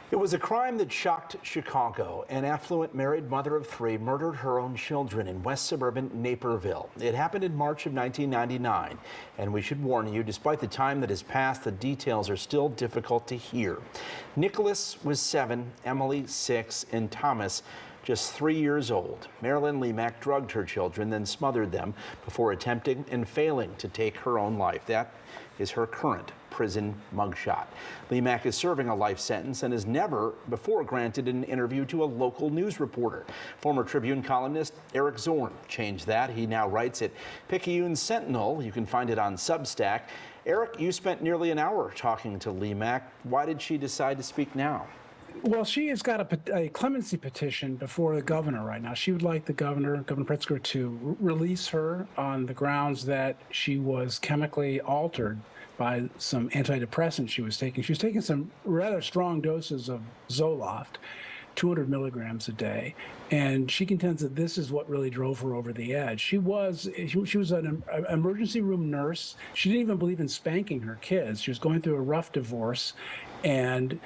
It was a crime that shocked Chicago. An affluent married mother of three murdered her own children in west suburban Naperville. It happened in March of 1999. And we should warn you, despite the time that has passed, the details are still difficult to hear. Nicholas was 7, Emily 6, and Thomas just 3 years old. Marilyn Lemack drugged her children, then smothered them before attempting and failing to take her own life. That is her current prison mugshot. Lemack is serving a life sentence and has never before granted an interview to a local news reporter. Former Tribune columnist Eric Zorn changed that. He now writes at Picayune Sentinel. You can find it on Substack. Eric, you spent nearly an hour talking to Lemack. Why did she decide to speak now? Well, she has got a clemency petition before the governor right now. She would like the Governor Pritzker, to release her on the grounds that she was chemically altered by some antidepressants she was taking. She was taking some rather strong doses of Zoloft, 200 milligrams a day, and she contends that this is what really drove her over the edge. She was an emergency room nurse. She didn't even believe in spanking her kids. She was going through a rough divorce, and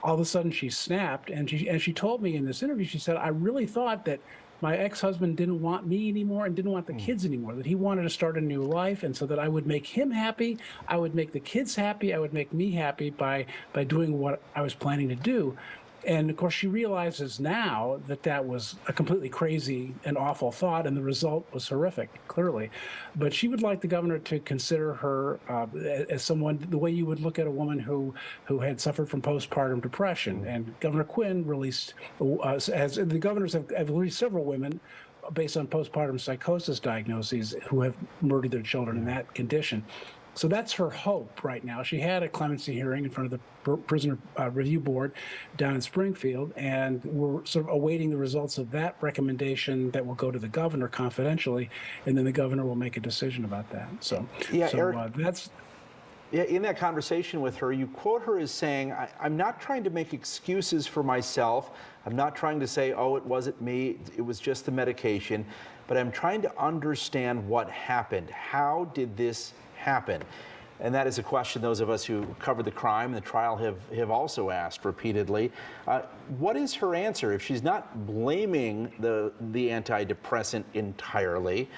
all of a sudden she snapped, and she told me in this interview, she said, I really thought that my ex-husband didn't want me anymore and didn't want the kids anymore, that he wanted to start a new life, and so that I would make him happy, I would make the kids happy, I would make me happy by doing what I was planning to do. And of course, she realizes now that that was a completely crazy and awful thought, and the result was horrific, clearly. But she would like the governor to consider her as someone, the way you would look at a woman who had suffered from postpartum depression. And Governor Quinn released, as the governors have released several women based on postpartum psychosis diagnoses who have murdered their children in that condition. So that's her hope right now. She had a clemency hearing in front of the Prisoner Review Board down in Springfield, and we're sort of awaiting the results of that recommendation that will go to the governor confidentially, and then the governor will make a decision about that. So, yeah, Eric, that's... Yeah, in that conversation with her, you quote her as saying, I'm not trying to make excuses for myself. I'm not trying to say, oh, it wasn't me, it was just the medication, but I'm trying to understand what happened. How did this happen? And that is a question those of us who covered the crime and the trial have also asked repeatedly. What is her answer? If she's not blaming the antidepressant entirely,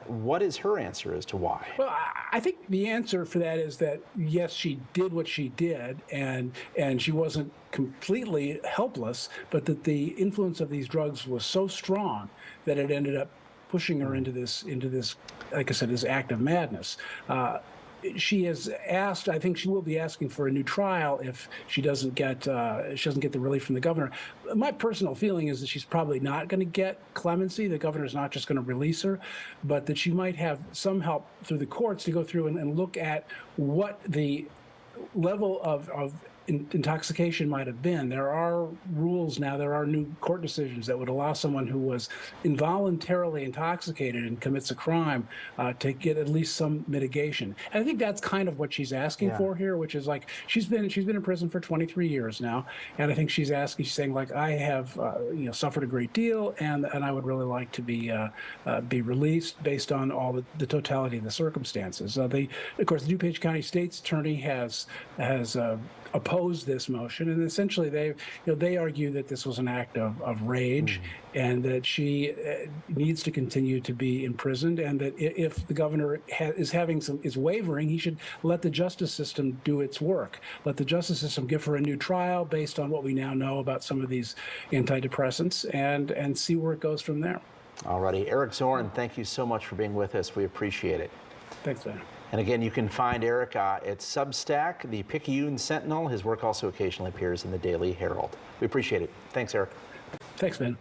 what is her answer as to why? Well, I think the answer for that is that, yes, she did what she did, and she wasn't completely helpless, but that the influence of these drugs was so strong that it ended up pushing her into this, like I said, this act of madness. She has asked, I think she will be asking for a new trial if she doesn't get the relief from the governor. My personal feeling is that she's probably not going to get clemency. The governor's not just going to release her, but that she might have some help through the courts to go through and look at what the level of intoxication might have been. There are rules now, there are new court decisions that would allow someone who was involuntarily intoxicated and commits a crime to get at least some mitigation. And I think that's kind of what she's asking for here, which is like, she's been in prison for 23 years now, and I think she's saying, like, I have suffered a great deal, and I would really like to be released based on all the totality of the circumstances. Of course, the DuPage County State's attorney has opposed this motion, and essentially they argue that this was an act of rage, and that she needs to continue to be imprisoned, and that if the governor is wavering, he should let the justice system do its work. Let the justice system give her a new trial based on what we now know about some of these antidepressants, and see where it goes from there. All righty. Eric Zorn, thank you so much for being with us. We appreciate it. Thanks, Ben. And again, you can find Eric at Substack, the Picayune Sentinel. His work also occasionally appears in the Daily Herald. We appreciate it. Thanks, Eric. Thanks, Ben.